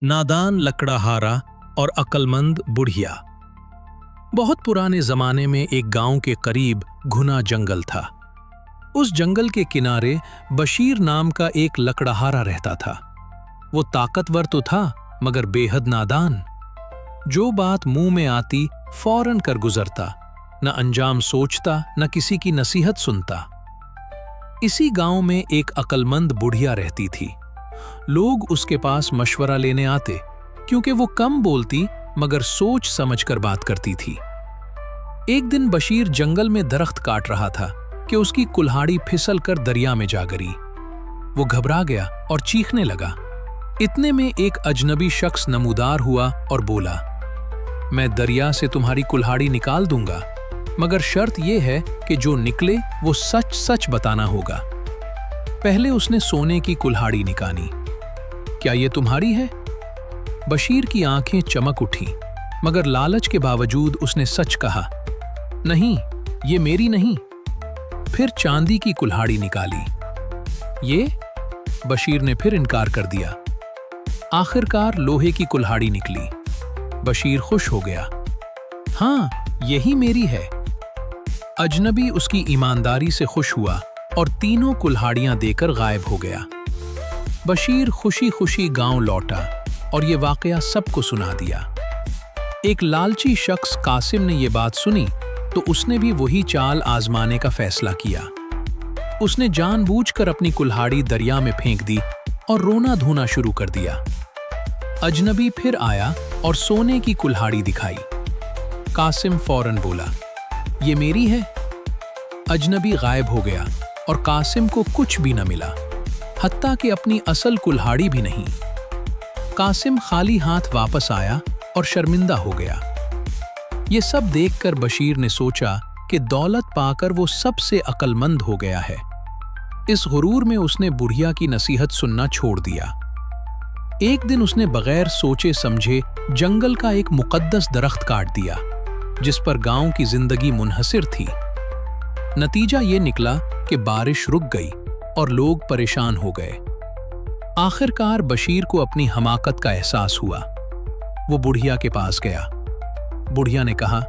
नादान लकड़हारा और अक्लमंद बुढ़िया। बहुत पुराने जमाने में एक गांव के करीब घुना जंगल था। उस जंगल के किनारे बशीर नाम का एक लकड़हारा रहता था। वो ताकतवर तो था मगर बेहद नादान। जो बात मुंह में आती फौरन कर गुजरता, न अंजाम सोचता न किसी की नसीहत सुनता। इसी गांव में एक अक्लमंद बुढ़िया रहती थी। लोग उसके पास मशवरा लेने आते क्योंकि वो कम बोलती मगर सोच समझकर बात करती थी। एक दिन बशीर जंगल में दरख्त काट रहा था कि उसकी कुल्हाड़ी फिसल कर दरिया में जा गिरी। वो घबरा गया और चीखने लगा। इतने में एक अजनबी शख्स नमूदार हुआ और बोला, मैं दरिया से तुम्हारी कुल्हाड़ी निकाल दूंगा, मगर शर्त यह है कि जो निकले वो सच सच बताना होगा। पहले उसने सोने की कुल्हाड़ी निकाली। क्या ये तुम्हारी है? बशीर की आंखें चमक उठी, मगर लालच के बावजूद उसने सच कहा, नहीं, ये मेरी नहीं। फिर चांदी की कुल्हाड़ी निकाली। ये? बशीर ने फिर इनकार कर दिया। आखिरकार लोहे की कुल्हाड़ी निकली। बशीर खुश हो गया। हाँ, यही मेरी है। अजनबी उसकी ईमानदारी से खुश हुआ और तीनों कुल्हाड़ियां देकर गायब हो गया। बशीर खुशी खुशी गांव लौटा और ये वाकया सबको सुना दिया। एक लालची शख्स कासिम ने ये बात सुनी तो उसने भी वही चाल आजमाने का फैसला किया। उसने जानबूझकर अपनी कुल्हाड़ी दरिया में फेंक दी और रोना धोना शुरू कर दिया। अजनबी फिर आया और सोने की कुल्हाड़ी दिखाई। कासिम फौरन बोला, ये मेरी है। अजनबी गायब हो गया और कासिम को कुछ भी न मिला, हत्ता कि अपनी असल कुल्हाड़ी भी नहीं। कासिम खाली हाथ वापस आया और शर्मिंदा हो गया। ये सब देखकर बशीर ने सोचा कि दौलत पाकर वो सबसे अक्लमंद हो गया है। इस गुरूर में उसने बुढ़िया की नसीहत सुनना छोड़ दिया। एक दिन उसने बगैर सोचे समझे जंगल का एक मुकद्दस दरख्त काट दिया जिस पर गांव की जिंदगी मुनहसिर थी। नतीजा ये निकला कि बारिश रुक गई और लोग परेशान हो गए। आखिरकार बशीर को अपनी हमाकत का एहसास हुआ। वो बुढ़िया के पास गया। बुढ़िया ने कहा,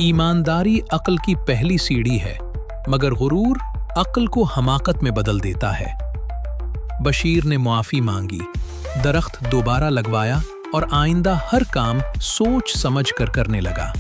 ईमानदारी अक्ल की पहली सीढ़ी है, मगर गुरूर अक्ल को हमाकत में बदल देता है। बशीर ने मुआफी मांगी, दरख्त दोबारा लगवाया और आइंदा हर काम सोच समझ कर करने लगा।